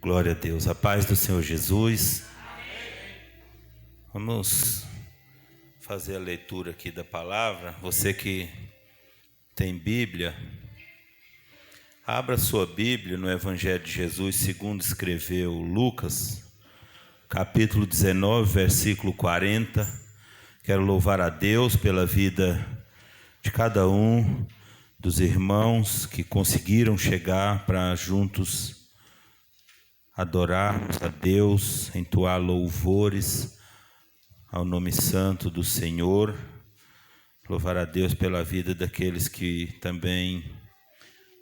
Glória a Deus. A paz do Senhor Jesus. Vamos fazer a leitura aqui da palavra. Você que tem Bíblia, abra sua Bíblia no Evangelho de Jesus, segundo escreveu Lucas, capítulo 19, versículo 40. Quero louvar a Deus pela vida de cada um dos irmãos que conseguiram chegar para juntos adorarmos a Deus, entoar louvores ao nome santo do Senhor. Louvar a Deus pela vida daqueles que também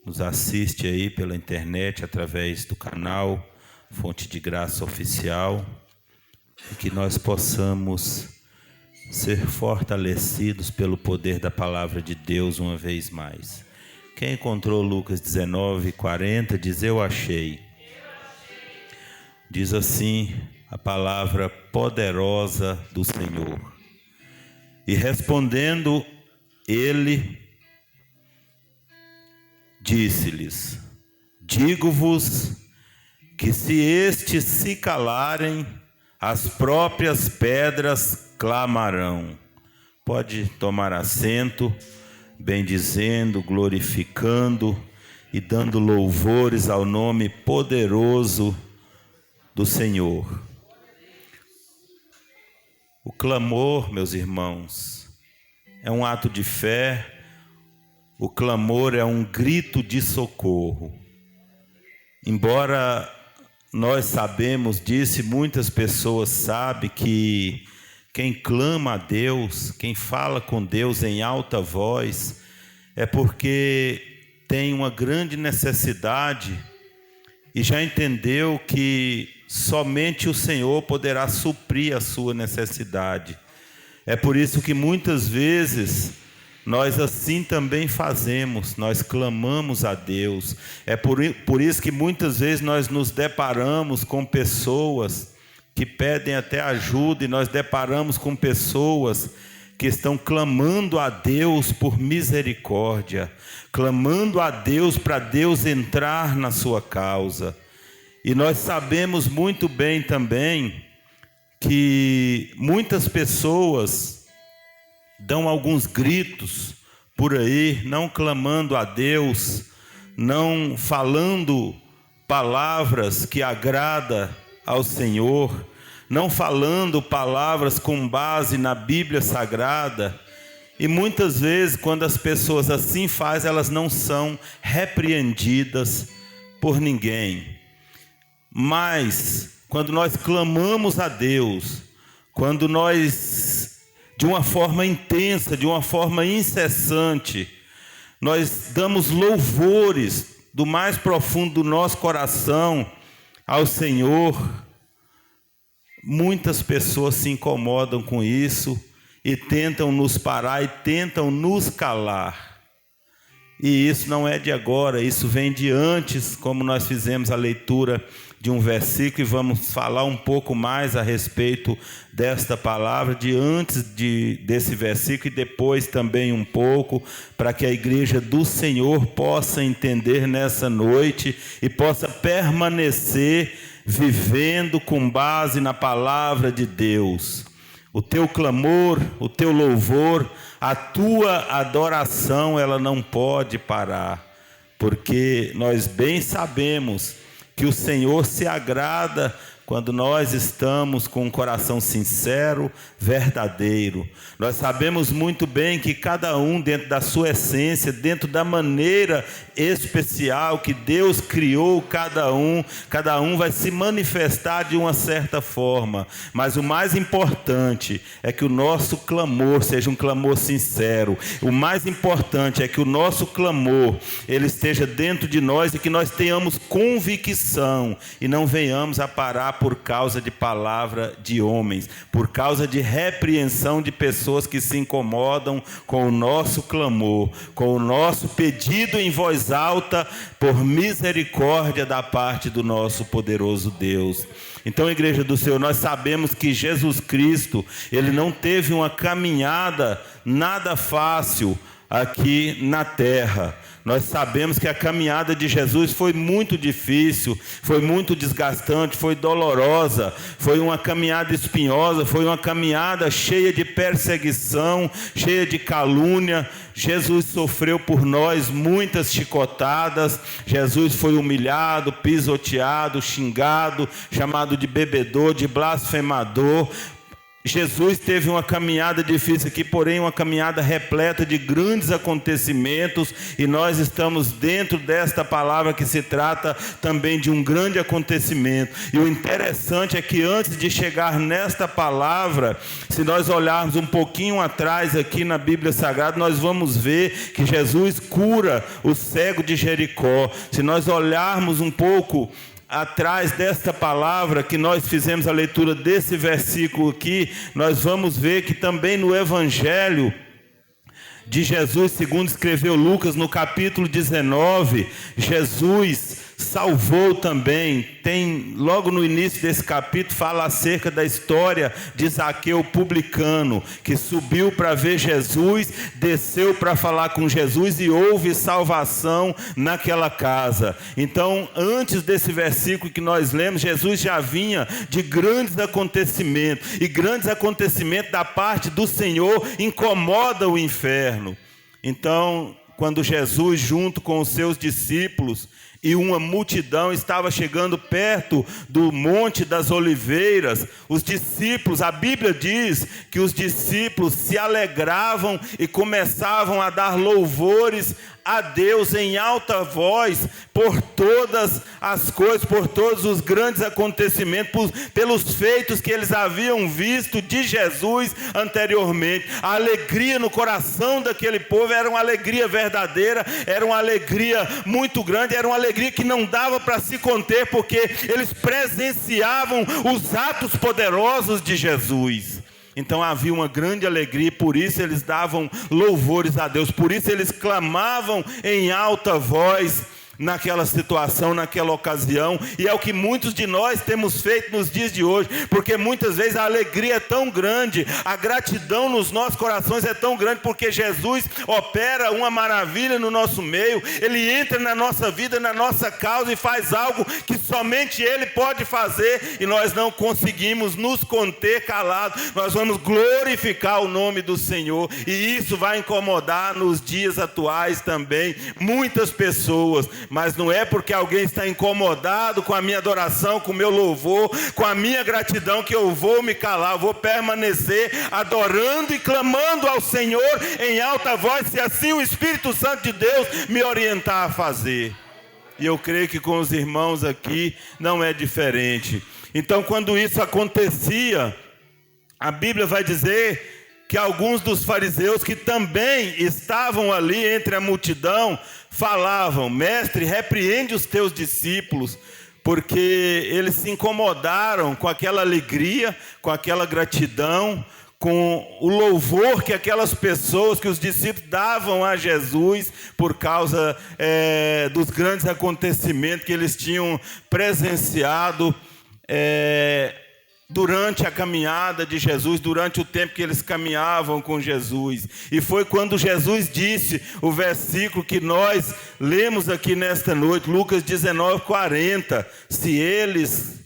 nos assistem aí pela internet, através do canal Fonte de Graça Oficial, e que nós possamos ser fortalecidos pelo poder da palavra de Deus uma vez mais. Quem encontrou Lucas 19, 40, diz: eu achei. Diz assim a palavra poderosa do Senhor: e respondendo ele, disse-lhes: digo-vos que se estes se calarem, as próprias pedras clamarão. Pode tomar assento, bendizendo, glorificando e dando louvores ao nome poderoso do Senhor. O clamor, meus irmãos, é um ato de fé. O clamor é um grito de socorro. Embora nós sabemos disso, e muitas pessoas sabem que quem clama a Deus, quem fala com Deus em alta voz, é porque tem uma grande necessidade e já entendeu que somente o Senhor poderá suprir a sua necessidade. É por isso que muitas vezes nós assim também fazemos, nós clamamos a Deus. É por isso que muitas vezes nós nos deparamos com pessoas que pedem até ajuda, e nós deparamos com pessoas que estão clamando a Deus por misericórdia, clamando a Deus para Deus entrar na sua causa. E nós sabemos muito bem também que muitas pessoas dão alguns gritos por aí, não clamando a Deus, não falando palavras que agradam ao Senhor, não falando palavras com base na Bíblia Sagrada. E muitas vezes, quando as pessoas assim fazem, elas não são repreendidas por ninguém. Mas, quando nós clamamos a Deus, quando nós, de uma forma intensa, de uma forma incessante, nós damos louvores do mais profundo do nosso coração ao Senhor, muitas pessoas se incomodam com isso e tentam nos parar e tentam nos calar. E isso não é de agora, isso vem de antes, como nós fizemos a leitura de um versículo, e vamos falar um pouco mais a respeito desta palavra, de antes desse versículo, e depois também um pouco, para que a igreja do Senhor possa entender nessa noite e possa permanecer vivendo com base na palavra de Deus. O teu clamor, o teu louvor, a tua adoração, ela não pode parar, porque nós bem sabemos que o Senhor se agrada quando nós estamos com um coração sincero, verdadeiro. Nós sabemos muito bem que cada um, dentro da sua essência, dentro da maneira especial que Deus criou cada um vai se manifestar de uma certa forma. Mas o mais importante é que o nosso clamor seja um clamor sincero. O mais importante é que o nosso clamor, ele esteja dentro de nós, e que nós tenhamos convicção e não venhamos a parar por causa de palavra de homens, por causa de repreensão de pessoas que se incomodam com o nosso clamor, com o nosso pedido em voz alta por misericórdia da parte do nosso poderoso Deus. Então, igreja do Senhor, nós sabemos que Jesus Cristo, ele não teve uma caminhada nada fácil aqui na terra. Nós sabemos que a caminhada de Jesus foi muito difícil, foi muito desgastante, foi dolorosa, foi uma caminhada espinhosa, foi uma caminhada cheia de perseguição, cheia de calúnia. Jesus sofreu por nós muitas chicotadas, Jesus foi humilhado, pisoteado, xingado, chamado de bebedor, de blasfemador. Jesus teve uma caminhada difícil aqui, porém uma caminhada repleta de grandes acontecimentos, e nós estamos dentro desta palavra que se trata também de um grande acontecimento. E o interessante é que antes de chegar nesta palavra, se nós olharmos um pouquinho atrás aqui na Bíblia Sagrada, nós vamos ver que Jesus cura o cego de Jericó. Se nós olharmos um pouco atrás desta palavra, que nós fizemos a leitura desse versículo aqui, nós vamos ver que também no Evangelho de Jesus, segundo escreveu Lucas, no capítulo 19, Jesus salvou também. Tem, logo no início desse capítulo, fala acerca da história de Zaqueu publicano, que subiu para ver Jesus, desceu para falar com Jesus e houve salvação naquela casa. Então, antes desse versículo que nós lemos, Jesus já vinha de grandes acontecimentos, e grandes acontecimentos da parte do Senhor incomodam o inferno. Então, quando Jesus, junto com os seus discípulos e uma multidão, estava chegando perto do Monte das Oliveiras, os discípulos, a Bíblia diz que os discípulos se alegravam e começavam a dar louvores a Deus em alta voz por todas as coisas, por todos os grandes acontecimentos, pelos feitos que eles haviam visto de Jesus anteriormente. A alegria no coração daquele povo era uma alegria verdadeira, era uma alegria muito grande, era uma alegria que não dava para se conter, porque eles presenciavam os atos poderosos de Jesus. Então havia uma grande alegria, por isso eles davam louvores a Deus, por isso eles clamavam em alta voz naquela situação, naquela ocasião. E é o que muitos de nós temos feito nos dias de hoje, porque muitas vezes a alegria é tão grande, a gratidão nos nossos corações é tão grande, porque Jesus opera uma maravilha no nosso meio, Ele entra na nossa vida, na nossa causa, e faz algo que somente Ele pode fazer, e nós não conseguimos nos conter calados. Nós vamos glorificar o nome do Senhor, e isso vai incomodar nos dias atuais também muitas pessoas. Mas não é porque alguém está incomodado com a minha adoração, com o meu louvor, com a minha gratidão, que eu vou me calar. Eu vou permanecer adorando e clamando ao Senhor em alta voz, se assim o Espírito Santo de Deus me orientar a fazer. E eu creio que com os irmãos aqui não é diferente. Então, quando isso acontecia, a Bíblia vai dizer que alguns dos fariseus que também estavam ali entre a multidão falavam: mestre, repreende os teus discípulos, porque eles se incomodaram com aquela alegria, com aquela gratidão, com o louvor que aquelas pessoas, que os discípulos davam a Jesus por causa dos grandes acontecimentos que eles tinham presenciado durante a caminhada de Jesus, durante o tempo que eles caminhavam com Jesus. E foi quando Jesus disse o versículo que nós lemos aqui nesta noite, Lucas 19:40, se eles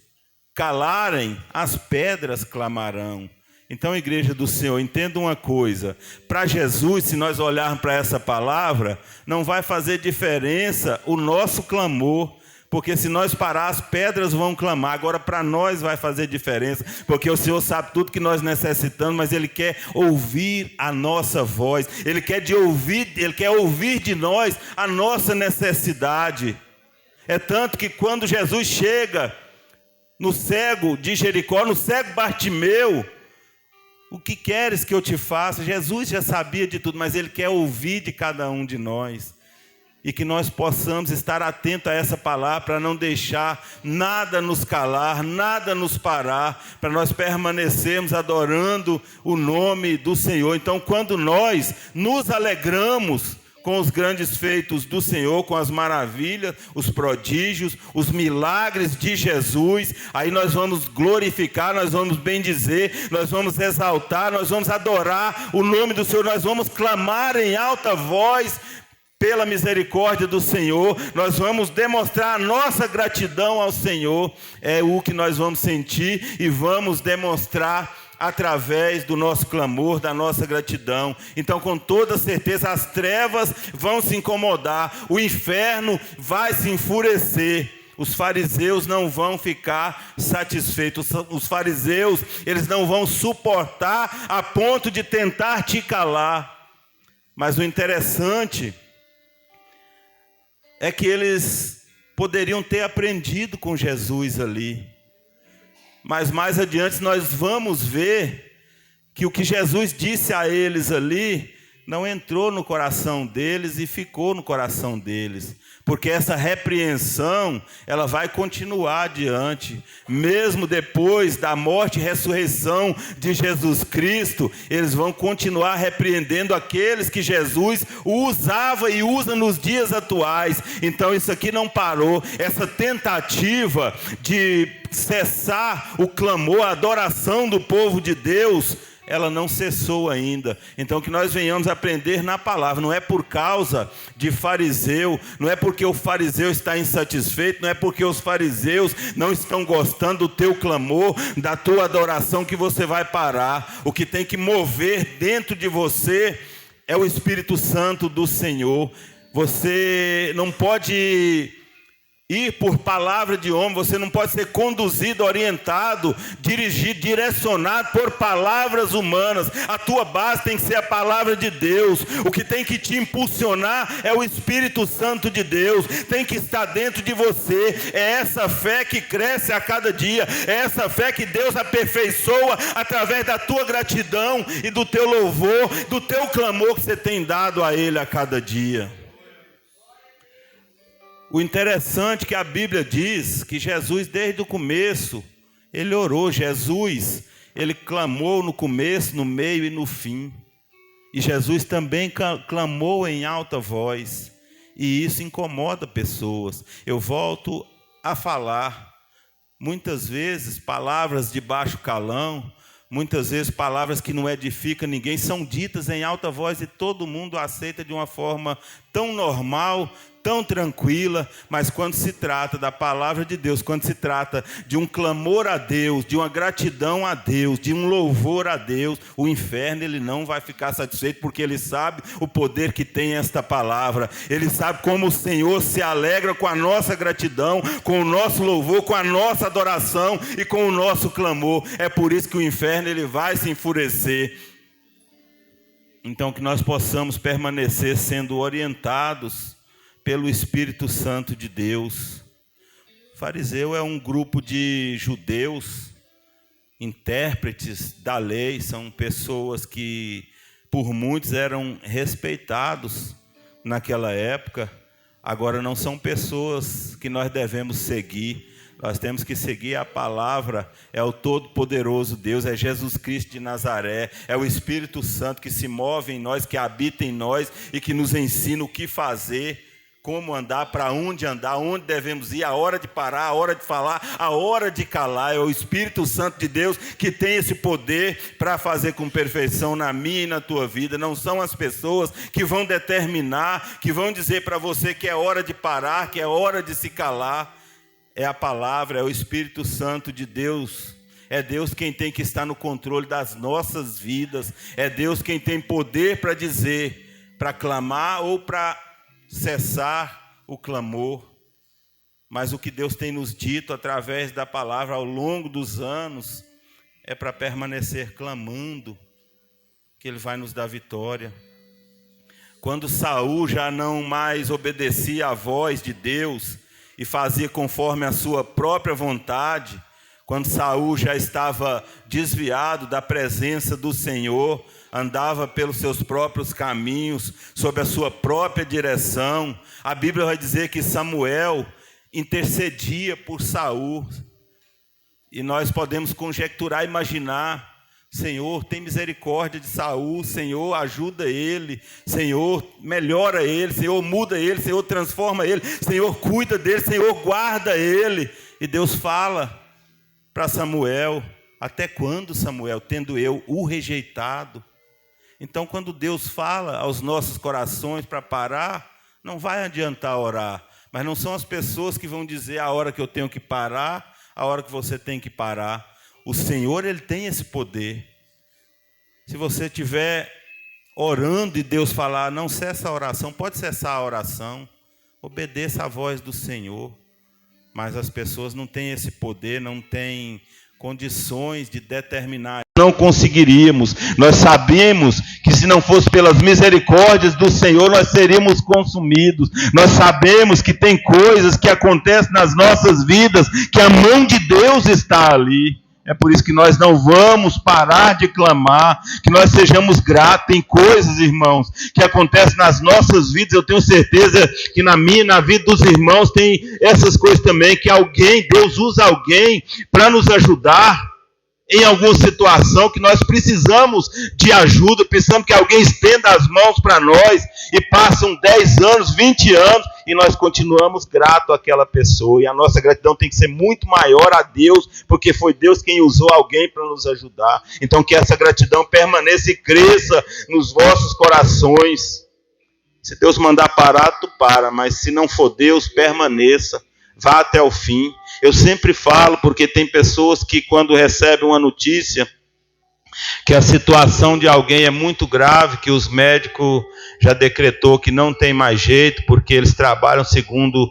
calarem, as pedras clamarão. Então, igreja do Senhor, entenda uma coisa: para Jesus, se nós olharmos para essa palavra, não vai fazer diferença o nosso clamor, porque se nós parar, as pedras vão clamar. Agora, para nós vai fazer diferença, porque o Senhor sabe tudo que nós necessitamos, mas Ele quer ouvir a nossa voz, Ele quer ouvir de nós a nossa necessidade. É tanto que quando Jesus chega no cego de Jericó, no cego Bartimeu: o que queres que eu te faça? Jesus já sabia de tudo, mas Ele quer ouvir de cada um de nós. E que nós possamos estar atentos a essa palavra, para não deixar nada nos calar, nada nos parar, para nós permanecermos adorando o nome do Senhor. Então, quando nós nos alegramos com os grandes feitos do Senhor, com as maravilhas, os prodígios, os milagres de Jesus. Aí nós vamos glorificar, nós vamos bendizer, nós vamos exaltar, nós vamos adorar o nome do Senhor, nós vamos clamar em alta voz pela misericórdia do Senhor, nós vamos demonstrar a nossa gratidão ao Senhor. É o que nós vamos sentir e vamos demonstrar através do nosso clamor, da nossa gratidão. Então, com toda certeza, as trevas vão se incomodar, o inferno vai se enfurecer. Os fariseus não vão ficar satisfeitos. Os fariseus, eles não vão suportar a ponto de tentar te calar. Mas o interessante é que eles poderiam ter aprendido com Jesus ali. Mas mais adiante nós vamos ver que o que Jesus disse a eles ali não entrou no coração deles e ficou no coração deles. Porque essa repreensão, ela vai continuar adiante. Mesmo depois da morte e ressurreição de Jesus Cristo, eles vão continuar repreendendo aqueles que Jesus usava e usa nos dias atuais. Então isso aqui não parou. Essa tentativa de cessar o clamor, a adoração do povo de Deus, ela não cessou ainda. Então que nós venhamos aprender na palavra. Não é por causa de fariseu, não é porque o fariseu está insatisfeito, não é porque os fariseus não estão gostando do teu clamor, da tua adoração, que você vai parar. O que tem que mover dentro de você é o Espírito Santo do Senhor. Você não pode ir por palavra de homem, você não pode ser conduzido, orientado, dirigido, direcionado por palavras humanas. A tua base tem que ser a palavra de Deus. O que tem que te impulsionar é o Espírito Santo de Deus, tem que estar dentro de você. É essa fé que cresce a cada dia, é essa fé que Deus aperfeiçoa através da tua gratidão e do teu louvor, do teu clamor que você tem dado a Ele a cada dia. O interessante é que a Bíblia diz que Jesus, desde o começo, ele orou. Jesus, ele clamou no começo, no meio e no fim. E Jesus também clamou em alta voz. E isso incomoda pessoas. Eu volto a falar. Muitas vezes, palavras de baixo calão, muitas vezes palavras que não edificam ninguém, são ditas em alta voz e todo mundo aceita de uma forma tão normal, tão tranquila. Mas quando se trata da palavra de Deus, quando se trata de um clamor a Deus, de uma gratidão a Deus, de um louvor a Deus, o inferno ele não vai ficar satisfeito, porque ele sabe o poder que tem esta palavra. Ele sabe como o Senhor se alegra com a nossa gratidão, com o nosso louvor, com a nossa adoração e com o nosso clamor. É por isso que o inferno ele vai se enfurecer. Então que nós possamos permanecer sendo orientados pelo Espírito Santo de Deus. O fariseu é um grupo de judeus, intérpretes da lei, são pessoas que por muitos eram respeitados naquela época. Agora não são pessoas que nós devemos seguir. Nós temos que seguir a palavra, é o Todo-Poderoso Deus, é Jesus Cristo de Nazaré, é o Espírito Santo que se move em nós, que habita em nós e que nos ensina o que fazer, como andar, para onde andar, onde devemos ir, a hora de parar, a hora de falar, a hora de calar. É o Espírito Santo de Deus que tem esse poder para fazer com perfeição na minha e na tua vida. Não são as pessoas que vão determinar, que vão dizer para você que é hora de parar, que é hora de se calar. É a palavra, é o Espírito Santo de Deus. É Deus quem tem que estar no controle das nossas vidas. É Deus quem tem poder para dizer, para clamar ou para cessar o clamor. Mas o que Deus tem nos dito através da palavra ao longo dos anos é para permanecer clamando, que Ele vai nos dar vitória. Quando Saul já não mais obedecia à voz de Deus e fazia conforme a sua própria vontade, quando Saul já estava desviado da presença do Senhor, andava pelos seus próprios caminhos, sob a sua própria direção, a Bíblia vai dizer que Samuel intercedia por Saul. E nós podemos conjecturar, imaginar Senhor, tem misericórdia de Saul, Senhor, ajuda ele, Senhor, melhora ele, Senhor, muda ele, Senhor, transforma ele, Senhor, cuida dele, Senhor, guarda ele. E Deus fala para Samuel: até quando, Samuel, tendo eu o rejeitado? Então, quando Deus fala aos nossos corações para parar, não vai adiantar orar, mas não são as pessoas que vão dizer a hora que eu tenho que parar, a hora que você tem que parar. O Senhor, Ele tem esse poder. Se você estiver orando e Deus falar: não cessa a oração, pode cessar a oração, obedeça a voz do Senhor. Mas as pessoas não têm esse poder, não têm condições de determinar. Não conseguiríamos. Nós sabemos que se não fosse pelas misericórdias do Senhor, nós seríamos consumidos. Nós sabemos que tem coisas que acontecem nas nossas vidas, que a mão de Deus está ali. É por isso que nós não vamos parar de clamar, que nós sejamos gratos. Tem coisas, irmãos, que acontecem nas nossas vidas. Eu tenho certeza que na minha e na vida dos irmãos tem essas coisas também, que Deus usa alguém para nos ajudar em alguma situação que nós precisamos de ajuda, precisamos que alguém estenda as mãos para nós, e passam 10 anos, 20 anos, e nós continuamos gratos àquela pessoa, e a nossa gratidão tem que ser muito maior a Deus, porque foi Deus quem usou alguém para nos ajudar. Então que essa gratidão permaneça e cresça nos vossos corações. Se Deus mandar parar, tu para, mas se não for Deus, permaneça, vá até o fim. Eu sempre falo, porque tem pessoas que quando recebem uma notícia que a situação de alguém é muito grave, que os médicos já decretou que não tem mais jeito, porque eles trabalham segundo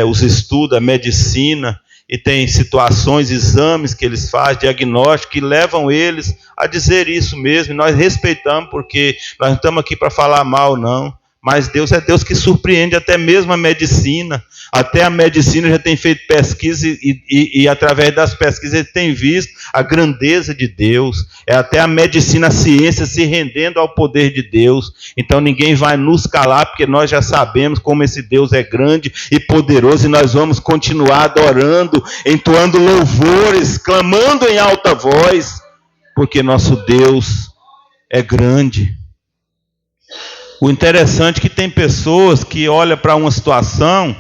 os estudos, a medicina, e tem situações, exames que eles fazem, diagnóstico, que levam eles a dizer isso mesmo, e nós respeitamos, porque nós não estamos aqui para falar mal, não. Mas Deus é Deus que surpreende até mesmo a medicina. Até a medicina já tem feito pesquisa e através das pesquisas ele tem visto a grandeza de Deus. É até a medicina, a ciência se rendendo ao poder de Deus. Então ninguém vai nos calar, porque nós já sabemos como esse Deus é grande e poderoso, e nós vamos continuar adorando, entoando louvores, clamando em alta voz, porque nosso Deus é grande. O interessante é que tem pessoas que olham para uma situação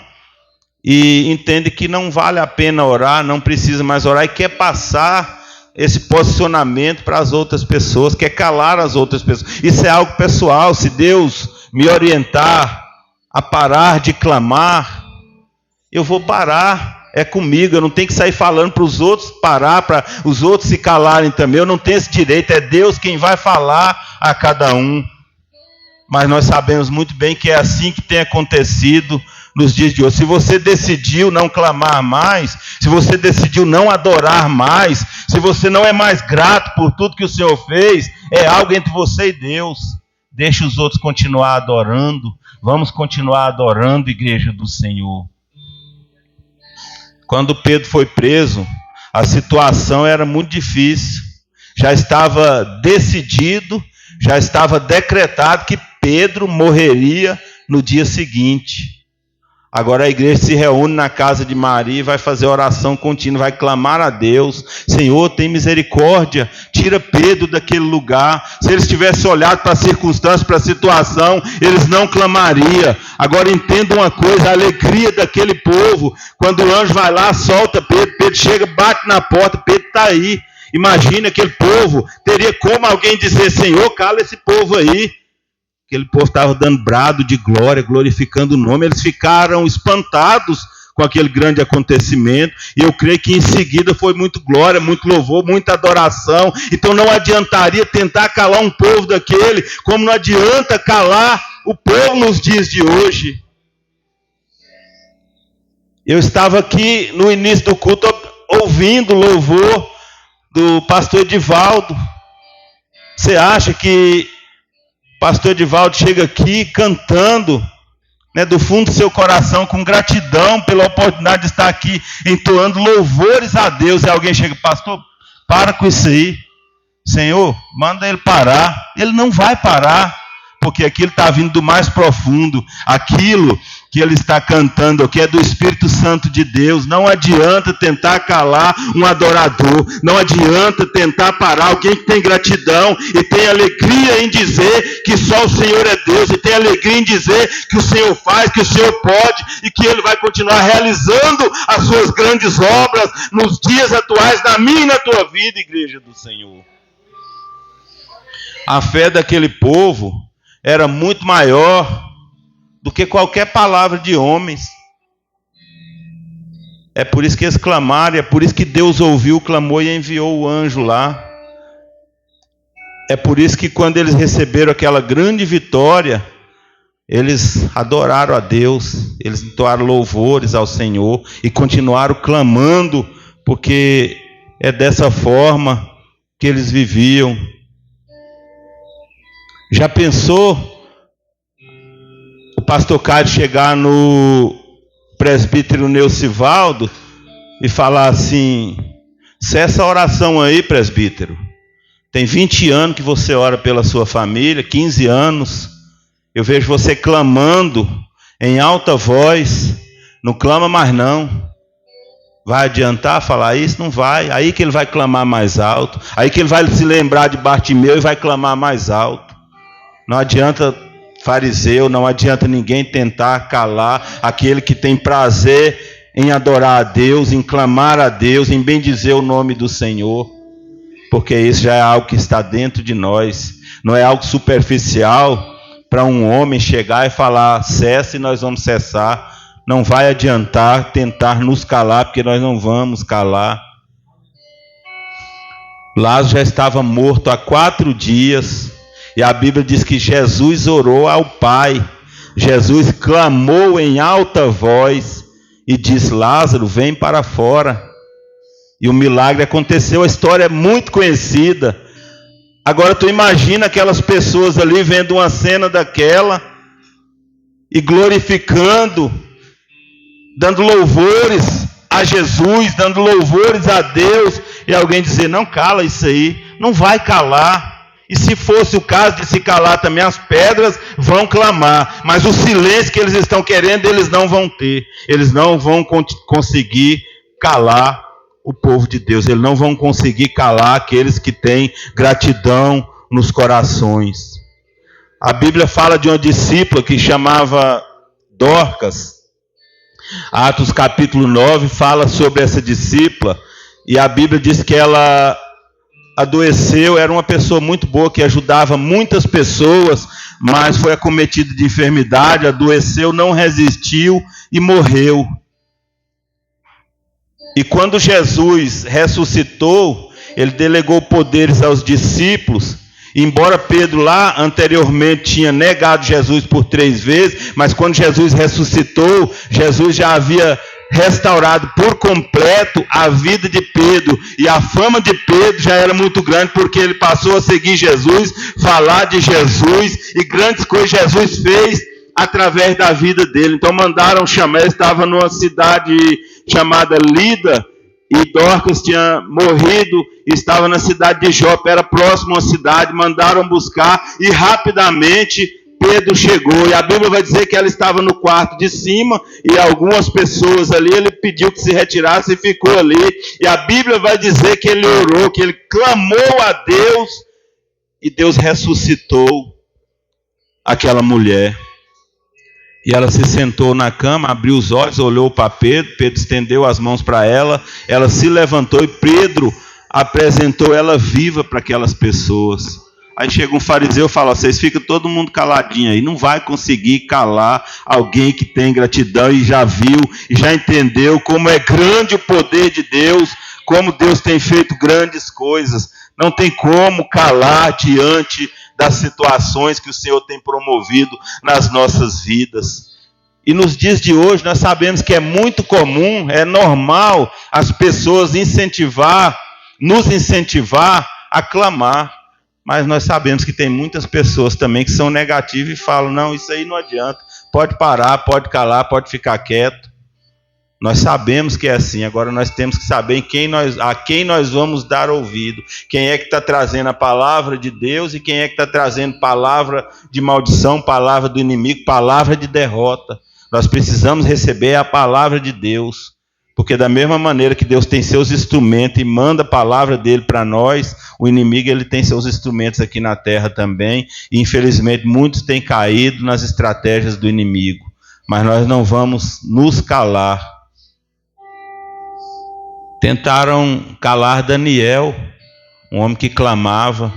e entendem que não vale a pena orar, não precisa mais orar, e quer passar esse posicionamento para as outras pessoas, quer calar as outras pessoas. Isso é algo pessoal. Se Deus me orientar a parar de clamar, eu vou parar. É comigo, eu não tenho que sair falando para os outros parar, para os outros se calarem também. Eu não tenho esse direito, é Deus quem vai falar a cada um. Mas nós sabemos muito bem que é assim que tem acontecido nos dias de hoje. Se você decidiu não clamar mais, se você decidiu não adorar mais, se você não é mais grato por tudo que o Senhor fez, é algo entre você e Deus. Deixe os outros continuar adorando. Vamos continuar adorando, igreja do Senhor. Quando Pedro foi preso, a situação era muito difícil. Já estava decidido, já estava decretado que Pedro morreria no dia seguinte. Agora a igreja se reúne na casa de Maria e vai fazer oração contínua, vai clamar a Deus: Senhor, tem misericórdia, tira Pedro daquele lugar. Se eles tivessem olhado para a circunstância, para a situação, eles não clamariam. Agora entenda uma coisa: a alegria daquele povo, quando o anjo vai lá, solta Pedro, Pedro chega, bate na porta, Pedro está aí. Imagina aquele povo, teria como alguém dizer: Senhor, cala esse povo aí. Aquele povo estava dando brado de glória, glorificando o nome. Eles ficaram espantados com aquele grande acontecimento. E eu creio que em seguida foi muito glória, muito louvor, muita adoração. Então não adiantaria tentar calar um povo daquele, como não adianta calar o povo nos dias de hoje. Eu estava aqui no início do culto ouvindo o louvor do pastor Edivaldo. Você acha que pastor Edivaldo chega aqui cantando, né, do fundo do seu coração, com gratidão pela oportunidade de estar aqui entoando louvores a Deus, e alguém chega: pastor, para com isso aí, Senhor, manda ele parar. Ele não vai parar, porque aquilo está vindo do mais profundo, aquilo que ele está cantando aqui é do Espírito Santo de Deus. Não adianta tentar calar um adorador, não adianta tentar parar alguém que tem gratidão e tem alegria em dizer que só o Senhor é Deus, e tem alegria em dizer que o Senhor faz, que o Senhor pode e que Ele vai continuar realizando as suas grandes obras nos dias atuais, na minha e na tua vida, igreja do Senhor. A fé daquele povo era muito maior do que qualquer palavra de homens. É por isso que eles clamaram, é por isso que Deus ouviu o clamor e enviou o anjo lá. É por isso que quando eles receberam aquela grande vitória, eles adoraram a Deus, eles entoaram louvores ao Senhor e continuaram clamando, porque é dessa forma que eles viviam. Já pensou o pastor Cádio chegar no presbítero Neucivaldo e falar assim: se essa oração aí, presbítero, tem 20 anos que você ora pela sua família, 15 anos, eu vejo você clamando em alta voz, não clama mais não. Vai adiantar falar isso? Não vai. Aí que ele vai clamar mais alto, aí que ele vai se lembrar de Bartimeu e vai clamar mais alto. Não adianta fariseu, não adianta ninguém tentar calar aquele que tem prazer em adorar a Deus, em clamar a Deus, em bendizer o nome do Senhor, porque isso já é algo que está dentro de nós, não é algo superficial para um homem chegar e falar cessa e nós vamos cessar. Não vai adiantar tentar nos calar, porque nós não vamos calar. Lázaro já estava morto há 4 dias. E a Bíblia diz que Jesus orou ao Pai. Jesus clamou em alta voz e disse: Lázaro, vem para fora. E o milagre aconteceu. A história é muito conhecida. Agora tu imagina aquelas pessoas ali vendo uma cena daquela e glorificando, dando louvores a Jesus, dando louvores a Deus, e alguém dizer: não cala isso aí, não vai calar. E se fosse o caso de se calar também, as pedras vão clamar, mas o silêncio que eles estão querendo, eles não vão ter. Eles não vão conseguir calar o povo de Deus, eles não vão conseguir calar aqueles que têm gratidão nos corações. A Bíblia fala de uma discípula que chamava Dorcas. Atos capítulo 9 fala sobre essa discípula, e a Bíblia diz que ela adoeceu, era uma pessoa muito boa, que ajudava muitas pessoas, mas foi acometida de enfermidade, adoeceu, não resistiu e morreu. E quando Jesus ressuscitou, ele delegou poderes aos discípulos. Embora Pedro lá anteriormente tinha negado Jesus por 3 vezes, mas quando Jesus ressuscitou, Jesus já havia restaurado por completo a vida de Pedro, e a fama de Pedro já era muito grande, porque ele passou a seguir Jesus, falar de Jesus, e grandes coisas Jesus fez através da vida dele. Então mandaram chamar, ele estava numa cidade chamada Lida, e Dorcas tinha morrido, estava na cidade de Jope, era próximo à cidade, mandaram buscar, e rapidamente Pedro chegou, e a Bíblia vai dizer que ela estava no quarto de cima, e algumas pessoas ali, ele pediu que se retirasse e ficou ali, e a Bíblia vai dizer que ele orou, que ele clamou a Deus, e Deus ressuscitou aquela mulher. E ela se sentou na cama, abriu os olhos, olhou para Pedro, Pedro estendeu as mãos para ela, ela se levantou e Pedro apresentou ela viva para aquelas pessoas. Aí chega um fariseu e fala: vocês ficam todo mundo caladinho aí, não vai conseguir calar alguém que tem gratidão e já viu, e já entendeu como é grande o poder de Deus, como Deus tem feito grandes coisas. Não tem como calar diante das situações que o Senhor tem promovido nas nossas vidas. E nos dias de hoje nós sabemos que é muito comum, é normal as pessoas nos incentivar a clamar. Mas nós sabemos que tem muitas pessoas também que são negativas e falam: não, isso aí não adianta, pode parar, pode calar, pode ficar quieto. Nós sabemos que é assim. Agora nós temos que saber a quem nós vamos dar ouvido. Quem é que está trazendo a palavra de Deus e quem é que está trazendo palavra de maldição, palavra do inimigo, palavra de derrota. Nós precisamos receber a palavra de Deus, porque da mesma maneira que Deus tem seus instrumentos e manda a palavra dele para nós, o inimigo ele tem seus instrumentos aqui na terra também, e infelizmente muitos têm caído nas estratégias do inimigo, mas nós não vamos nos calar. Tentaram calar Daniel, um homem que clamava,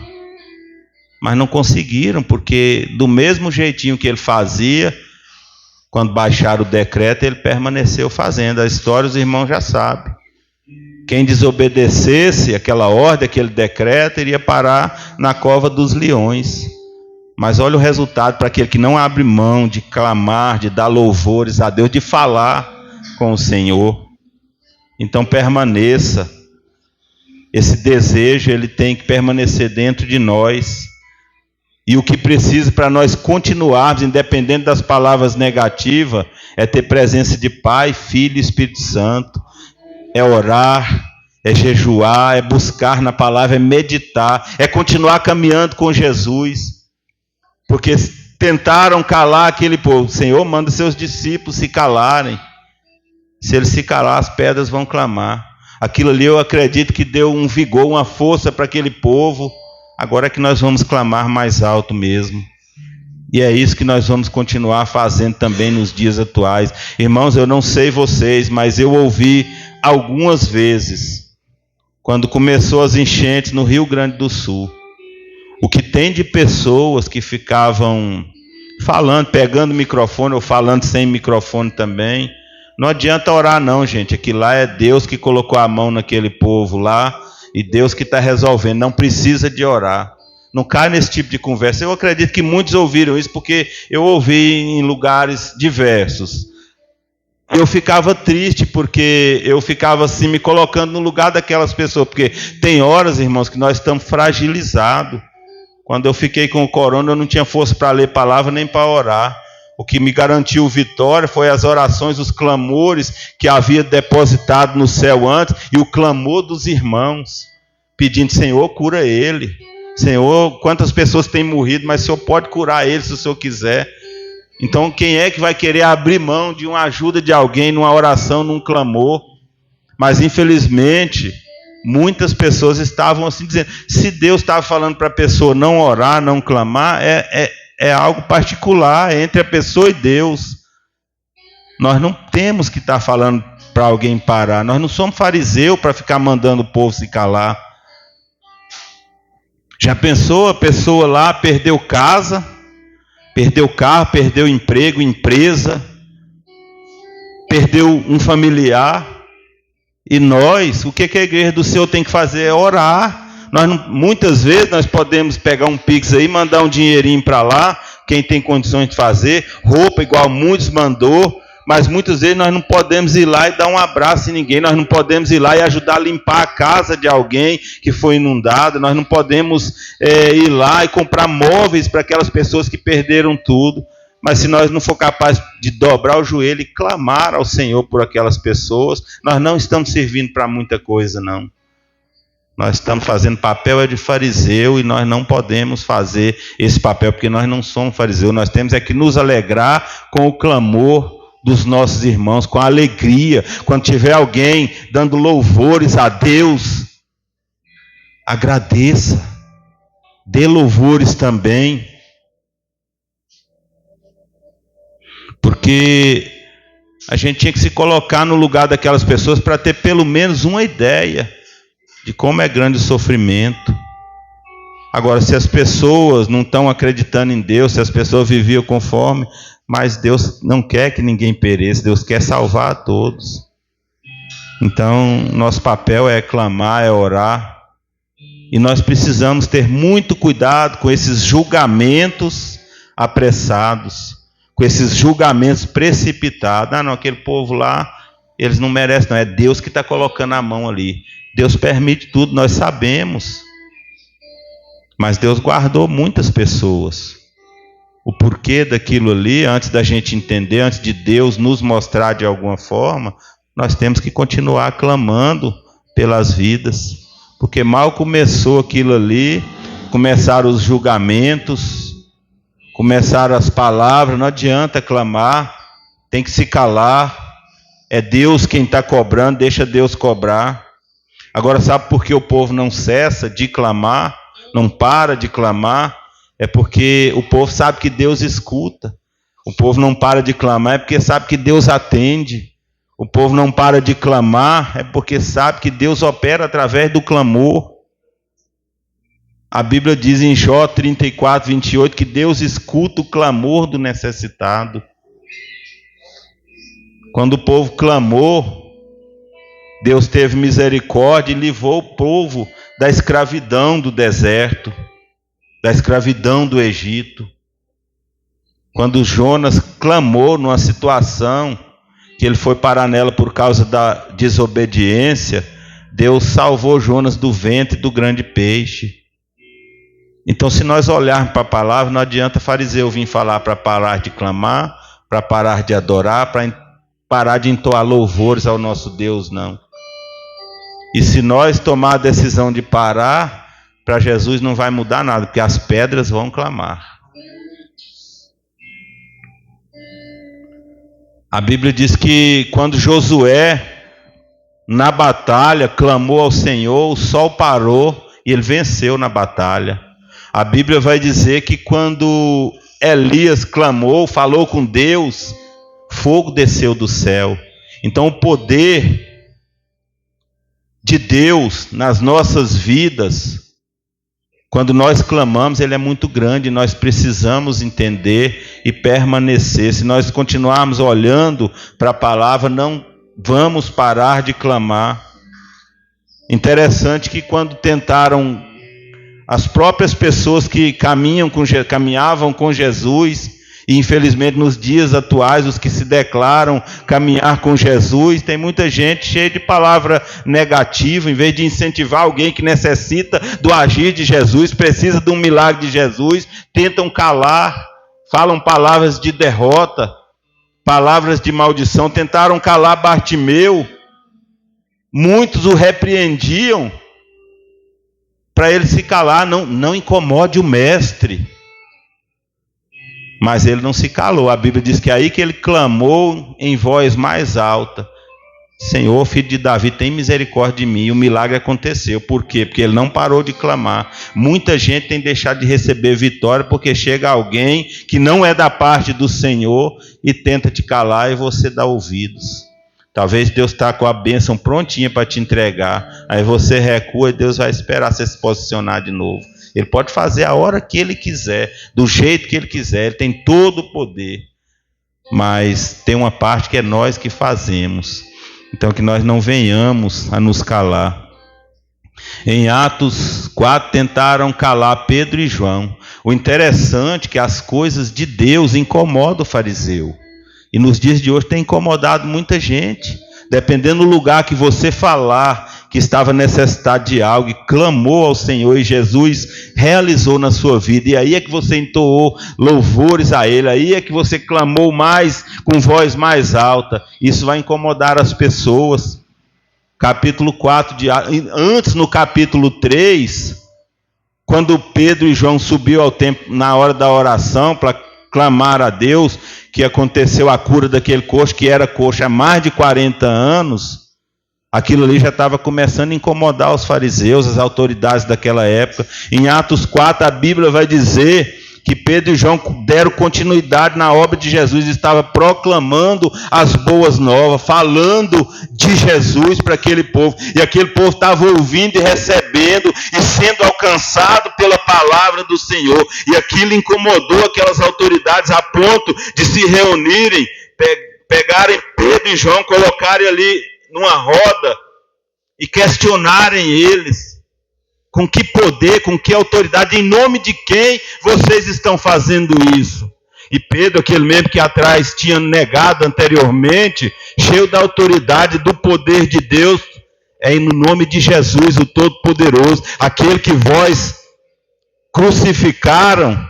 mas não conseguiram, porque do mesmo jeitinho que ele fazia, quando baixaram o decreto, ele permaneceu fazendo. A história os irmãos já sabem. Quem desobedecesse aquela ordem, aquele decreto, iria parar na cova dos leões. Mas olha o resultado para aquele que não abre mão de clamar, de dar louvores a Deus, de falar com o Senhor. Então permaneça. Esse desejo ele tem que permanecer dentro de nós. E o que precisa para nós continuarmos, independente das palavras negativas, é ter presença de Pai, Filho e Espírito Santo. É orar, é jejuar, é buscar na palavra, é meditar, é continuar caminhando com Jesus. Porque tentaram calar aquele povo. O Senhor manda seus discípulos se calarem. Se eles se calar, as pedras vão clamar. Aquilo ali eu acredito que deu um vigor, uma força para aquele povo. Agora é que nós vamos clamar mais alto mesmo. E é isso que nós vamos continuar fazendo também nos dias atuais. Irmãos, eu não sei vocês, mas eu ouvi algumas vezes, quando começou as enchentes no Rio Grande do Sul, o que tem de pessoas que ficavam falando, pegando o microfone ou falando sem microfone também. Não adianta orar não, gente. Aqui lá é Deus que colocou a mão naquele povo lá. E Deus que está resolvendo, não precisa de orar. Não cai nesse tipo de conversa. Eu acredito que muitos ouviram isso, porque eu ouvi em lugares diversos. Eu ficava triste, porque eu ficava assim, me colocando no lugar daquelas pessoas. Porque tem horas, irmãos, que nós estamos fragilizados. Quando eu fiquei com o corona, eu não tinha força para ler palavra nem para orar. O que me garantiu vitória foi as orações, os clamores que havia depositado no céu antes e o clamor dos irmãos, pedindo: Senhor, cura ele. Senhor, quantas pessoas têm morrido, mas o Senhor pode curar ele se o Senhor quiser. Então, quem é que vai querer abrir mão de uma ajuda de alguém, numa oração, num clamor? Mas, infelizmente, muitas pessoas estavam assim dizendo. Se Deus estava falando para a pessoa não orar, não clamar, é algo particular entre a pessoa e Deus. Nós não temos que estar falando para alguém parar. Nós não somos fariseus para ficar mandando o povo se calar. Já pensou a pessoa lá perdeu casa, perdeu carro, perdeu emprego, empresa, perdeu um familiar. E nós, o que a igreja do Senhor tem que fazer é orar. Muitas vezes nós podemos pegar um Pix aí, mandar um dinheirinho para lá, quem tem condições de fazer, roupa igual muitos mandou, mas muitas vezes nós não podemos ir lá e dar um abraço em ninguém, nós não podemos ir lá e ajudar a limpar a casa de alguém que foi inundada, nós não podemos ir lá e comprar móveis para aquelas pessoas que perderam tudo. Mas se nós não for capazes de dobrar o joelho e clamar ao Senhor por aquelas pessoas, nós não estamos servindo para muita coisa, não. Nós estamos fazendo papel de fariseu e nós não podemos fazer esse papel, porque nós não somos fariseus. Nós temos que nos alegrar com o clamor dos nossos irmãos, com a alegria. Quando tiver alguém dando louvores a Deus, agradeça, dê louvores também. Porque a gente tinha que se colocar no lugar daquelas pessoas para ter pelo menos uma ideia de como é grande o sofrimento. Agora, se as pessoas não estão acreditando em Deus, se as pessoas viviam conforme, mas Deus não quer que ninguém pereça, Deus quer salvar a todos. Então, nosso papel é clamar, é orar, e nós precisamos ter muito cuidado com esses julgamentos apressados, com esses julgamentos precipitados. Ah, não, aquele povo lá, eles não merecem, não, é Deus que está colocando a mão ali. Deus permite tudo, nós sabemos. Mas Deus guardou muitas pessoas. O porquê daquilo ali, antes da gente entender, antes de Deus nos mostrar de alguma forma, nós temos que continuar clamando pelas vidas. Porque mal começou aquilo ali, começaram os julgamentos, começaram as palavras, não adianta clamar. tem que se calar. É Deus quem está cobrando, deixa Deus cobrar. Agora, sabe por que o povo não cessa de clamar, não para de clamar? É porque o povo sabe que Deus escuta. O povo não para de clamar é porque sabe que Deus atende. O povo não para de clamar é porque sabe que Deus opera através do clamor. A Bíblia diz em Jó 34, 28 que Deus escuta o clamor do necessitado. Quando o povo clamou, Deus teve misericórdia e livrou o povo da escravidão do deserto, da escravidão do Egito. Quando Jonas clamou numa situação que ele foi parar nela por causa da desobediência, Deus salvou Jonas do ventre do grande peixe. Então, se nós olharmos para a palavra, não adianta fariseu vir falar para parar de clamar, para parar de adorar, para parar de entoar louvores ao nosso Deus, não. E se nós tomar a decisão de parar, para Jesus não vai mudar nada, porque as pedras vão clamar. A Bíblia diz que quando Josué, na batalha, clamou ao Senhor, o sol parou e ele venceu na batalha. A Bíblia vai dizer que quando Elias clamou, falou com Deus, fogo desceu do céu. Então o poder de Deus nas nossas vidas, quando nós clamamos, ele é muito grande. Nós precisamos entender e permanecer. Se nós continuarmos olhando para a palavra, não vamos parar de clamar. Interessante que quando tentaram, as próprias pessoas que caminhavam com Jesus, e infelizmente nos dias atuais, os que se declaram caminhar com Jesus, tem muita gente cheia de palavra negativa. Em vez de incentivar alguém que necessita do agir de Jesus, precisa de um milagre de Jesus, tentam calar, falam palavras de derrota, palavras de maldição. Tentaram calar Bartimeu, muitos o repreendiam para ele se calar. Não incomode o mestre. Mas ele não se calou. A Bíblia diz que aí que ele clamou em voz mais alta: Senhor, filho de Davi, tem misericórdia de mim. E o milagre aconteceu. Por quê? Porque ele não parou de clamar. Muita gente tem deixado de receber vitória porque chega alguém que não é da parte do Senhor e tenta te calar e você dá ouvidos. Talvez Deus está com a bênção prontinha para te entregar. Aí você recua e Deus vai esperar você se posicionar de novo. Ele pode fazer a hora que ele quiser, do jeito que ele quiser. Ele tem todo o poder. Mas tem uma parte que é nós que fazemos. Então que nós não venhamos a nos calar. Em Atos 4 tentaram calar Pedro e João. O interessante é que as coisas de Deus incomodam o fariseu. E nos dias de hoje tem incomodado muita gente. Dependendo do lugar que você falar que estava necessitado de algo e clamou ao Senhor e Jesus realizou na sua vida, e aí é que você entoou louvores a Ele, aí é que você clamou mais, com voz mais alta, isso vai incomodar as pessoas. Capítulo 4, antes no capítulo 3, quando Pedro e João subiu ao templo na hora da oração para clamar a Deus, que aconteceu a cura daquele coxo, que era coxo há mais de 40 anos, aquilo ali já estava começando a incomodar os fariseus, as autoridades daquela época. Em Atos 4, a Bíblia vai dizer que Pedro e João deram continuidade na obra de Jesus, estava proclamando as boas novas, falando de Jesus para aquele povo, e aquele povo estava ouvindo e recebendo e sendo alcançado pela palavra do Senhor, e aquilo incomodou aquelas autoridades a ponto de se reunirem, pegarem Pedro e João, colocarem ali numa roda e questionarem eles: com que poder, com que autoridade, em nome de quem vocês estão fazendo isso? E Pedro, aquele mesmo que atrás tinha negado anteriormente, cheio da autoridade, do poder de Deus, é no nome de Jesus, o Todo-Poderoso, aquele que vós crucificaram,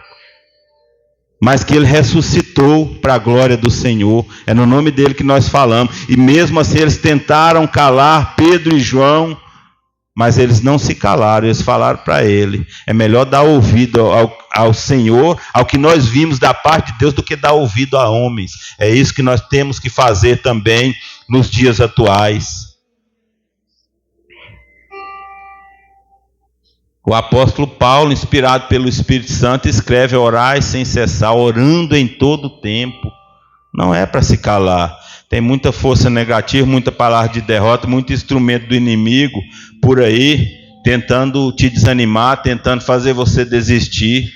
mas que ele ressuscitou para a glória do Senhor. É no nome dele que nós falamos. E mesmo assim eles tentaram calar Pedro e João, Mas eles não se calaram, eles falaram para ele: é melhor dar ouvido ao Senhor, ao que nós vimos da parte de Deus, do que dar ouvido a homens. É isso que nós temos que fazer também nos dias atuais. O apóstolo Paulo, inspirado pelo Espírito Santo, escreve: orai sem cessar, orando em todo o tempo. Não é para se calar. Tem muita força negativa, muita palavra de derrota, muito instrumento do inimigo por aí, tentando te desanimar, tentando fazer você desistir.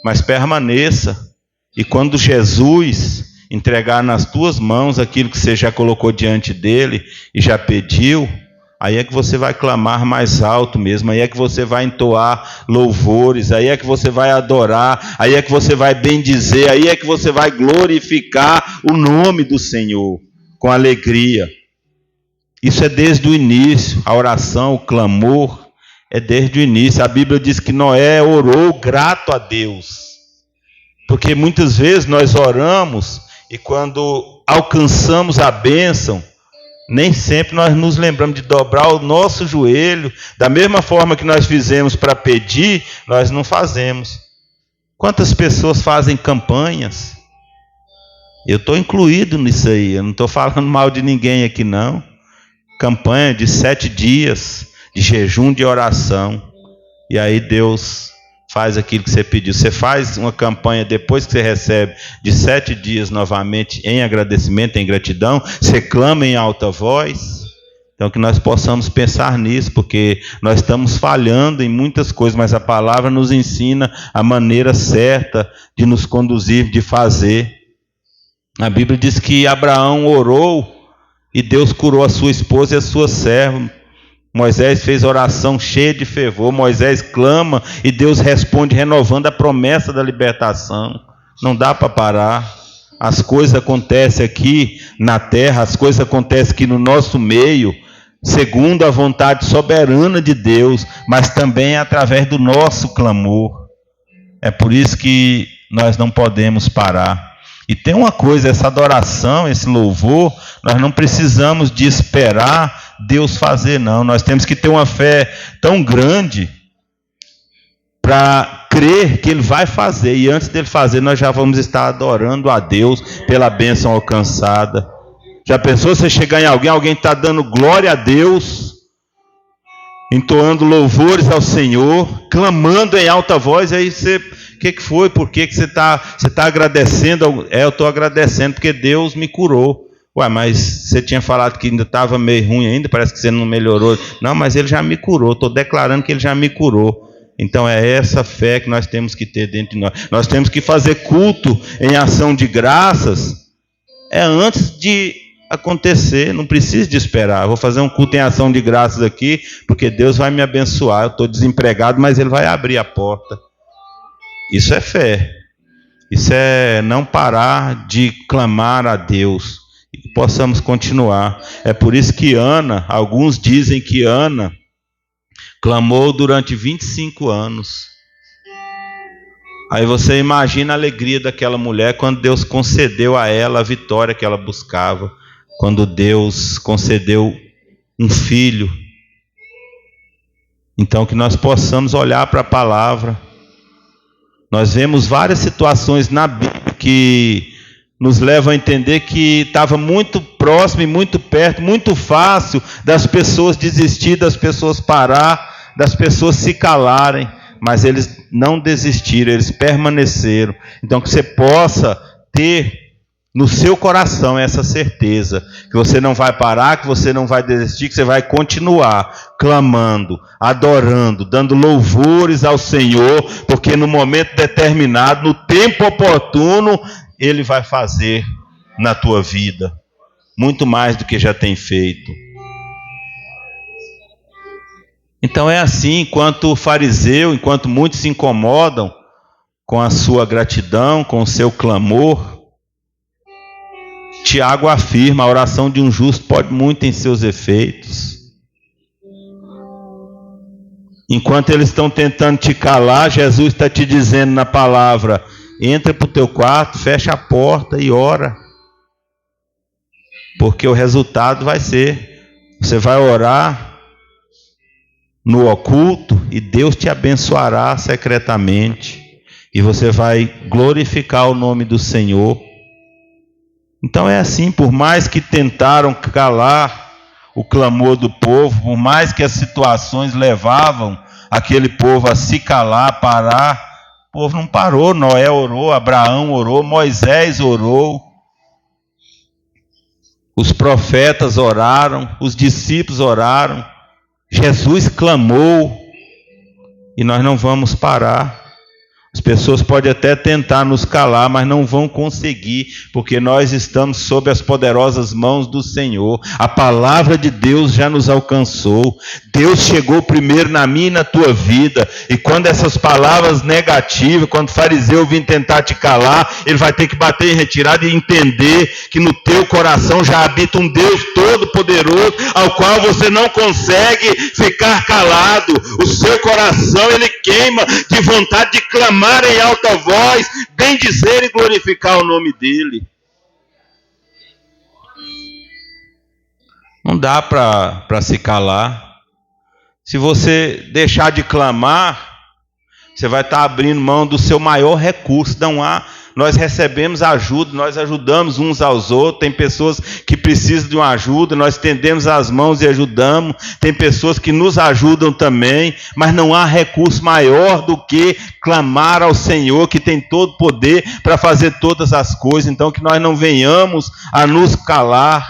Mas permaneça. E quando Jesus entregar nas tuas mãos aquilo que você já colocou diante dele e já pediu, aí é que você vai clamar mais alto mesmo, aí é que você vai entoar louvores, aí é que você vai adorar, aí é que você vai bendizer, aí é que você vai glorificar o nome do Senhor com alegria. Isso é desde o início, a oração, o clamor é desde o início. A Bíblia diz que Noé orou grato a Deus, porque muitas vezes nós oramos e quando alcançamos a bênção, nem sempre nós nos lembramos de dobrar o nosso joelho, da mesma forma que nós fizemos para pedir, nós não fazemos. Quantas pessoas fazem campanhas? Eu estou incluído nisso aí, eu não estou falando mal de ninguém aqui não. Campanha de 7 dias, de jejum, de oração, e aí Deus faz aquilo que você pediu. Você faz uma campanha depois que você recebe de 7 dias novamente em agradecimento, em gratidão, você clama em alta voz. Então que nós possamos pensar nisso, porque nós estamos falhando em muitas coisas, mas a palavra nos ensina a maneira certa de nos conduzir, de fazer. A Bíblia diz que Abraão orou e Deus curou a sua esposa e a sua serva. Moisés fez oração cheia de fervor. Moisés clama e Deus responde renovando a promessa da libertação. Não dá para parar. As coisas acontecem aqui na terra, as coisas acontecem aqui no nosso meio, segundo a vontade soberana de Deus, mas também através do nosso clamor. É por isso que nós não podemos parar. E tem uma coisa, essa adoração, esse louvor, nós não precisamos de esperar Deus fazer, não. Nós temos que ter uma fé tão grande para crer que Ele vai fazer. E antes dele fazer, nós já vamos estar adorando a Deus pela bênção alcançada. Já pensou você chegar em alguém está dando glória a Deus, entoando louvores ao Senhor, clamando em alta voz, aí você... O que foi? Por que você está agradecendo? Eu estou agradecendo porque Deus me curou. Ué, mas você tinha falado que ainda estava meio ruim ainda, parece que você não melhorou. Não, mas Ele já me curou, estou declarando que Ele já me curou. Então é essa fé que nós temos que ter dentro de nós. Nós temos que fazer culto em ação de graças, antes de acontecer, não precisa de esperar. Eu vou fazer um culto em ação de graças aqui, porque Deus vai me abençoar. Eu estou desempregado, mas Ele vai abrir a porta. Isso é fé, isso é não parar de clamar a Deus, e que possamos continuar. É por isso que Ana, alguns dizem que Ana clamou durante 25 anos. Aí você imagina a alegria daquela mulher quando Deus concedeu a ela a vitória que ela buscava, quando Deus concedeu um filho. Então que nós possamos olhar para a palavra. Nós vemos várias situações na Bíblia que nos levam a entender que estava muito próximo e muito perto, muito fácil das pessoas desistir, das pessoas parar, das pessoas se calarem, mas eles não desistiram, eles permaneceram. Então que você possa ter no seu coração essa certeza, que você não vai parar, que você não vai desistir, que você vai continuar clamando, adorando, dando louvores ao Senhor, porque no momento determinado, no tempo oportuno, Ele vai fazer na tua vida, muito mais do que já tem feito. Então é assim, enquanto o fariseu, enquanto muitos se incomodam com a sua gratidão, com o seu clamor, Tiago afirma: a oração de um justo pode muito em seus efeitos. Enquanto eles estão tentando te calar, Jesus está te dizendo na palavra: entra para o teu quarto, fecha a porta e ora. Porque o resultado vai ser, você vai orar no oculto e Deus te abençoará secretamente. E você vai glorificar o nome do Senhor. Então é assim, por mais que tentaram calar o clamor do povo, por mais que as situações levavam aquele povo a se calar, parar, o povo não parou. Noé orou, Abraão orou, Moisés orou, os profetas oraram, os discípulos oraram, Jesus clamou, e nós não vamos parar. As pessoas podem até tentar nos calar, mas não vão conseguir, porque nós estamos sob as poderosas mãos do Senhor. A palavra de Deus já nos alcançou. Deus chegou primeiro na minha e na tua vida. E quando essas palavras negativas, quando o fariseu vir tentar te calar, ele vai ter que bater em retirada e entender que no teu coração já habita um Deus todo-poderoso, ao qual você não consegue ficar calado. O seu coração, ele queima de vontade de clamar em alta voz, bendizer e glorificar o nome dele. Não dá para se calar. Se você deixar de clamar, você vai estar abrindo mão do seu maior recurso. Nós recebemos ajuda, nós ajudamos uns aos outros. Tem pessoas que precisam de uma ajuda, nós estendemos as mãos e ajudamos. Tem pessoas que nos ajudam também, mas não há recurso maior do que clamar ao Senhor, que tem todo poder para fazer todas as coisas. Então que nós não venhamos a nos calar.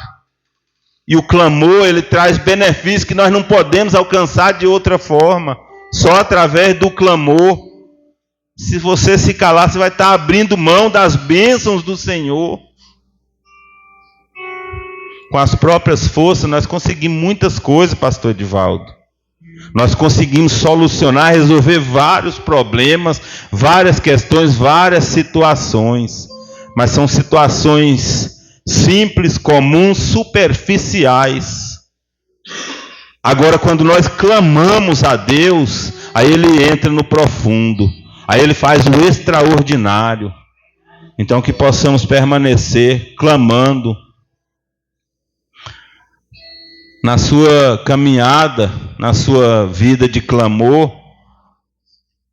E o clamor, ele traz benefícios que nós não podemos alcançar de outra forma, só através do clamor. Se você se calar, você vai estar abrindo mão das bênçãos do Senhor. Com as próprias forças, nós conseguimos muitas coisas, pastor Edivaldo. Nós conseguimos solucionar, resolver vários problemas, várias questões, várias situações. Mas são situações simples, comuns, superficiais. Agora, quando nós clamamos a Deus, aí Ele entra no profundo. Aí Ele faz o extraordinário. Então que possamos permanecer clamando. Na sua caminhada, na sua vida de clamor,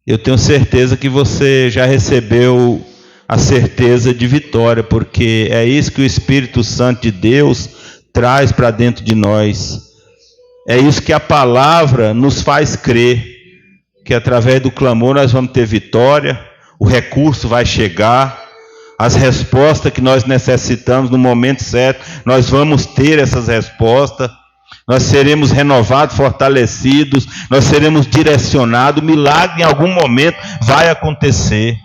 eu tenho certeza que você já recebeu a certeza de vitória, porque é isso que o Espírito Santo de Deus traz para dentro de nós. É isso que a palavra nos faz crer, que através do clamor nós vamos ter vitória, o recurso vai chegar, as respostas que nós necessitamos no momento certo, nós vamos ter essas respostas, nós seremos renovados, fortalecidos, nós seremos direcionados, o milagre em algum momento vai acontecer.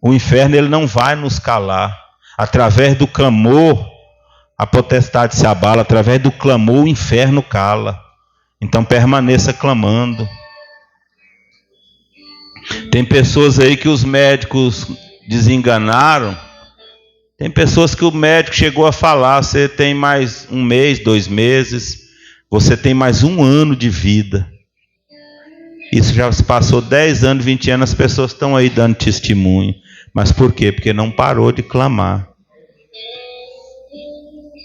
O inferno, ele não vai nos calar. Através do clamor, a potestade se abala, através do clamor o inferno cala. Então permaneça clamando. Tem pessoas aí que os médicos desenganaram. Tem pessoas que o médico chegou a falar: você tem mais 1 mês, 2 meses, você tem mais 1 ano de vida. Isso já se passou 10 anos, 20 anos, as pessoas estão aí dando testemunho. Mas por quê? Porque não parou de clamar.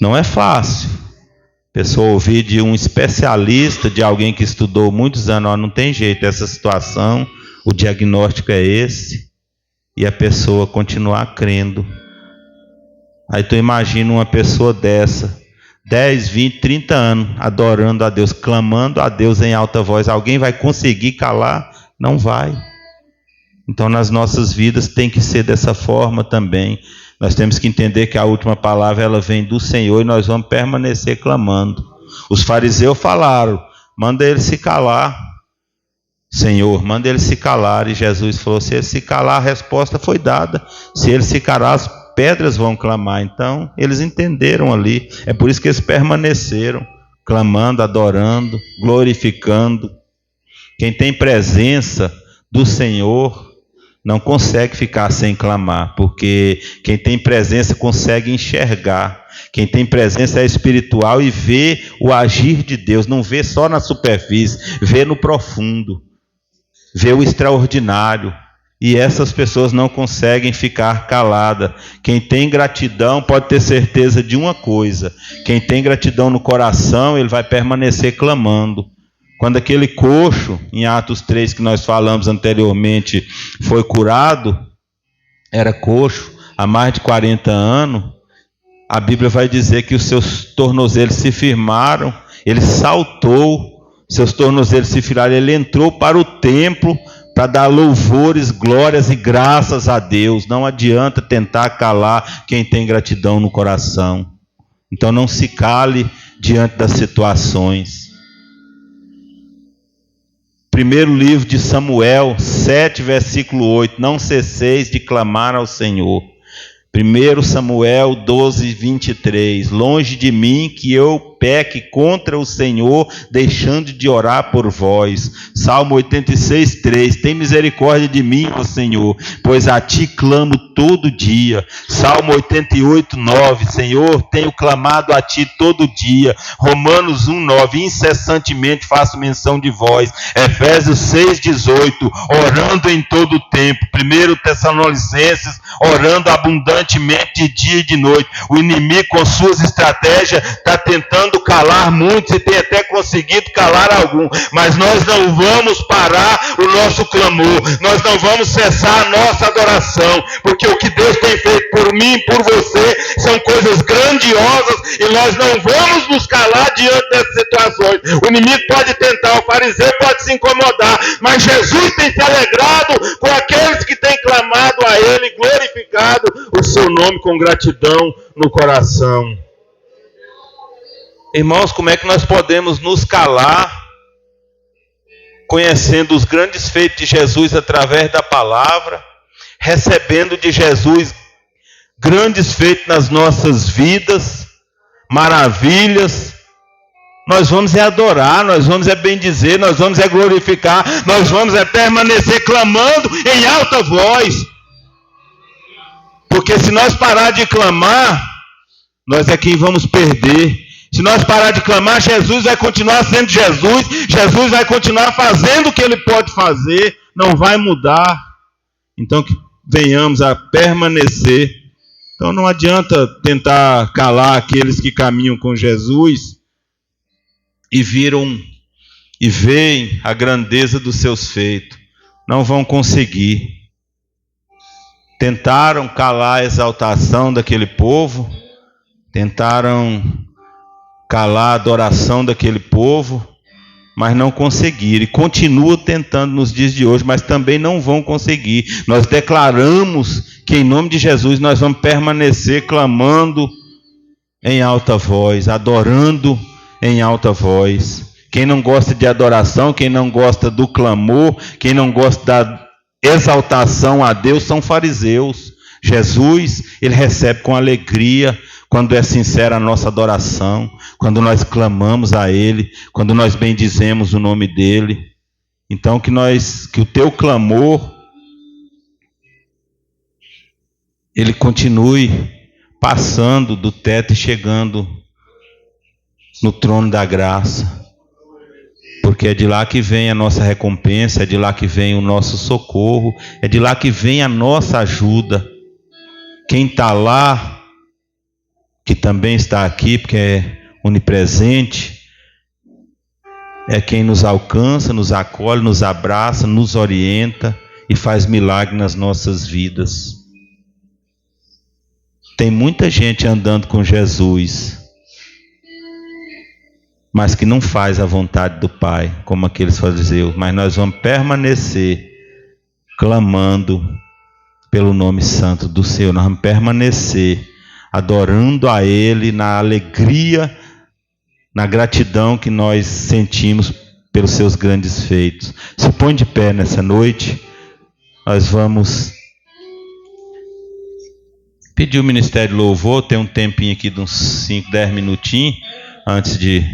Não é fácil a pessoa ouvir de um especialista, de alguém que estudou muitos anos: não tem jeito, essa situação, o diagnóstico é esse, e a pessoa continuar crendo. Aí tu imagina uma pessoa dessa, 10, 20, 30 anos, adorando a Deus, clamando a Deus em alta voz. Alguém vai conseguir calar? Não vai. Então nas nossas vidas tem que ser dessa forma também. Nós temos que entender que a última palavra, ela vem do Senhor, e nós vamos permanecer clamando. Os fariseus falaram: manda ele se calar, Senhor, manda ele se calar. E Jesus falou: se ele se calar, a resposta foi dada. Se ele se calar, as pedras vão clamar. Então eles entenderam ali. É por isso que eles permaneceram clamando, adorando, glorificando. Quem tem presença do Senhor não consegue ficar sem clamar, porque quem tem presença consegue enxergar. Quem tem presença é espiritual e vê o agir de Deus, não vê só na superfície, vê no profundo, vê o extraordinário. E essas pessoas não conseguem ficar caladas. Quem tem gratidão pode ter certeza de uma coisa: quem tem gratidão no coração, ele vai permanecer clamando. Quando aquele coxo, em Atos 3, que nós falamos anteriormente, foi curado, era coxo há mais de 40 anos, a Bíblia vai dizer que os seus tornozelos se firmaram, ele saltou, seus tornozelos se firmaram, ele entrou para o templo para dar louvores, glórias e graças a Deus. Não adianta tentar calar quem tem gratidão no coração. Então não se cale diante das situações. Primeiro livro de Samuel, 7, versículo 8. Não cesseis de clamar ao Senhor. 1 Samuel 12, 23. Longe de mim que eu peque contra o Senhor, deixando de orar por vós. Salmo 86, 3. Tem misericórdia de mim, ó Senhor, pois a ti clamo todo dia. Salmo 88, 9. Senhor, tenho clamado a ti todo dia. Romanos 1, 9. Incessantemente faço menção de vós. Efésios 6, 18. Orando em todo o tempo. 1 Tessalonicenses, orando abundantemente de dia e de noite. O inimigo, com suas estratégias, está tentando calar muitos e tem até conseguido calar algum, mas nós não vamos parar o nosso clamor, nós não vamos cessar a nossa adoração, porque o que Deus tem feito por mim e por você são coisas grandiosas e nós não vamos nos calar diante dessas situações. O inimigo pode tentar, o fariseu pode se incomodar, mas Jesus tem se alegrado com aqueles que têm clamado a Ele, glorificado o seu nome com gratidão no coração. Irmãos, como é que nós podemos nos calar, conhecendo os grandes feitos de Jesus através da palavra, recebendo de Jesus grandes feitos nas nossas vidas, maravilhas? Nós vamos adorar, nós vamos bendizer, nós vamos glorificar, nós vamos permanecer clamando em alta voz. Porque se nós parar de clamar, nós é quem vamos perder. Se nós parar de clamar, Jesus vai continuar sendo Jesus, Jesus vai continuar fazendo o que Ele pode fazer, não vai mudar. Então que venhamos a permanecer. Então não adianta tentar calar aqueles que caminham com Jesus e veem a grandeza dos seus feitos. Não vão conseguir. Tentaram calar a exaltação daquele povo, tentaram calar a adoração daquele povo, mas não conseguiram, e continuam tentando nos dias de hoje, mas também não vão conseguir. Nós declaramos que em nome de Jesus nós vamos permanecer clamando em alta voz, adorando em alta voz. Quem não gosta de adoração, quem não gosta do clamor, quem não gosta da exaltação a Deus são fariseus. Jesus, Ele recebe com alegria quando é sincera a nossa adoração, quando nós clamamos a Ele, quando nós bendizemos o nome dEle. Então que o teu clamor, ele continue passando do teto e chegando no trono da graça, porque é de lá que vem a nossa recompensa, é de lá que vem o nosso socorro, é de lá que vem a nossa ajuda. Quem está lá, que também está aqui, porque é onipresente, é quem nos alcança, nos acolhe, nos abraça, nos orienta e faz milagre nas nossas vidas. Tem muita gente andando com Jesus, mas que não faz a vontade do Pai, como aqueles fariseus. Mas nós vamos permanecer clamando pelo nome santo do Senhor. Nós vamos permanecer adorando a Ele na alegria, na gratidão que nós sentimos pelos seus grandes feitos. Se põe de pé nessa noite. Nós vamos pedir o Ministério de Louvor. Tem um tempinho aqui de uns 5, 10 minutinhos antes de